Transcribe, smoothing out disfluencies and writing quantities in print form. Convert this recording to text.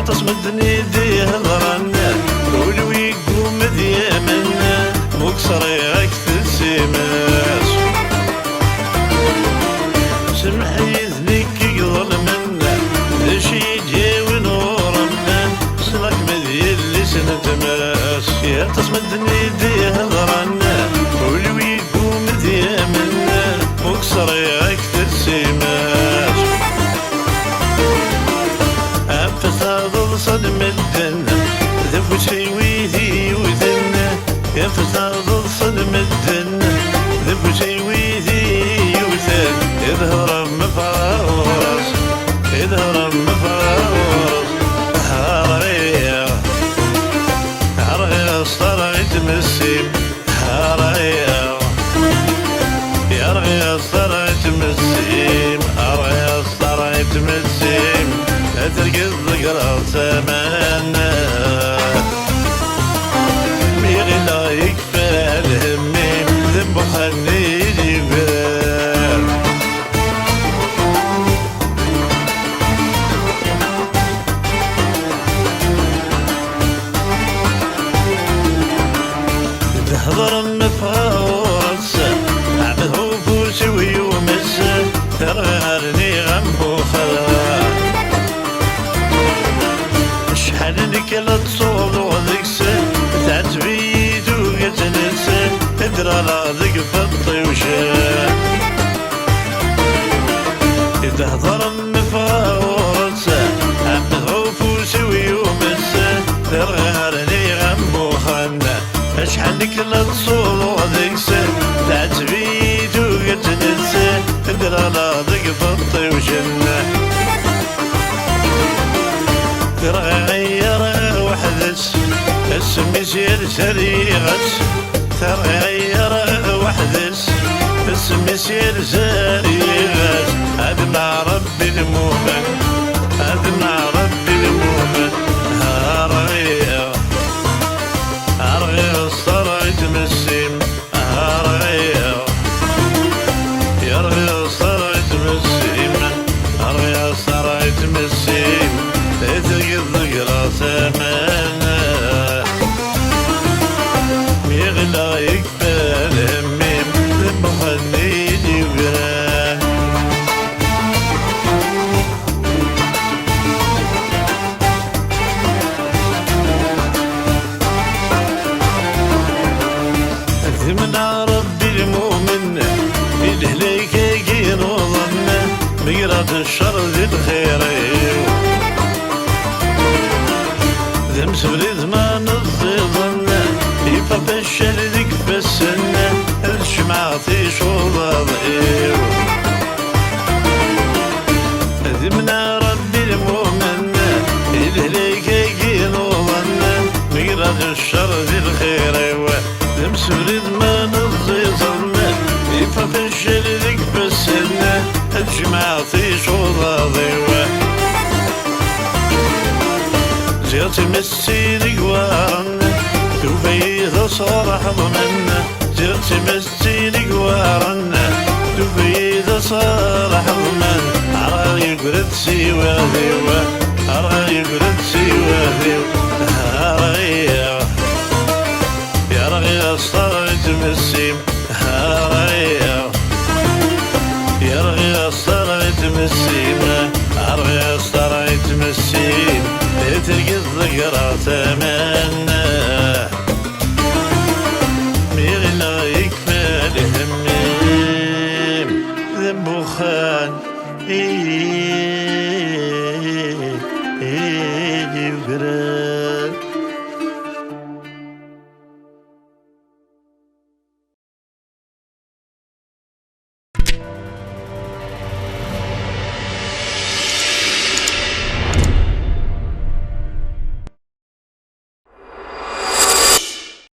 تصمدني دي هضرنا قولوا يقوم ديامنا مكسر يكثر سيماس سمح يذنك يقضل منا لشي جاوي نورنا سلك مذيل لسنة ماس يا تصمدني دي هضرنا قولوا يقوم ديامنا مكسر يكثر سيماس فصادل صدم الدنة ذف شي ويدي وذنة يا فصادل صدم الدنة ذف شي ويدي وذن يظهر مفارس يظهر مفارس هاريا هاريا صرعت مسيم هاريا يا ريا صرعت مسيم هاريا صرعت مسيم ترقد ذكرى زماننا ميغلا يكفى الهميم ذنب خلني جبال تهضر مفاورس عمده بوسوي ومسا ترغرني غمبو خلال شحالك لا تصوض وذكسه تعتبيد وقتنسه تدرى لا ذك فالطيوشة إذا هضر مفاورسه عمد غوفوسي ويومسه ترغرني غمو خانه شحالك لا تصوض وذكسه تعتبيد وقتنسه تدرى لا ذك فالطيوشة تغير وحدس اسم يصير سريغس تغير وحدس اسم يصير سريغس هذا مع ربي المؤمن هذا مع ربي المؤمن هارغيا هارغيا صرعت مسيم هارغيا يرغيا صرعت مسيم هارغيا صرعت مسيم ترقد ذكرى زماننا ميغلا يكفى الهميم ذنب خلني جبال ثمنا ربي المؤمن يدهليك يجين وظنه ميراد الشر ذي الخير ذم سبريد ما نضي ظنه يبقى الشردك بالسنة الشمعتي شوضا ضئيو ذمنا ربي المؤمن يدهليك يجين وظنه ميراد الشر ذي الخير ذم سبريد ما نضي ظنه يبقى الشردك بالسنة الشمعتي شوضا ضئيو زيت مسيني قوارنا تفيد صرح ضمنا زيت مسيني قوارنا تفيد صرح ضمنا عرى يقرد سوى ذيوة عرى يقرد سوى ذيوة هاريا يا رغي صرعت مسيم هاريا يا رغي صرعت مسيم رغي صرعت مسيم ترقد ذكرى تمنى ميغلا يكفى الهميم ذنب خان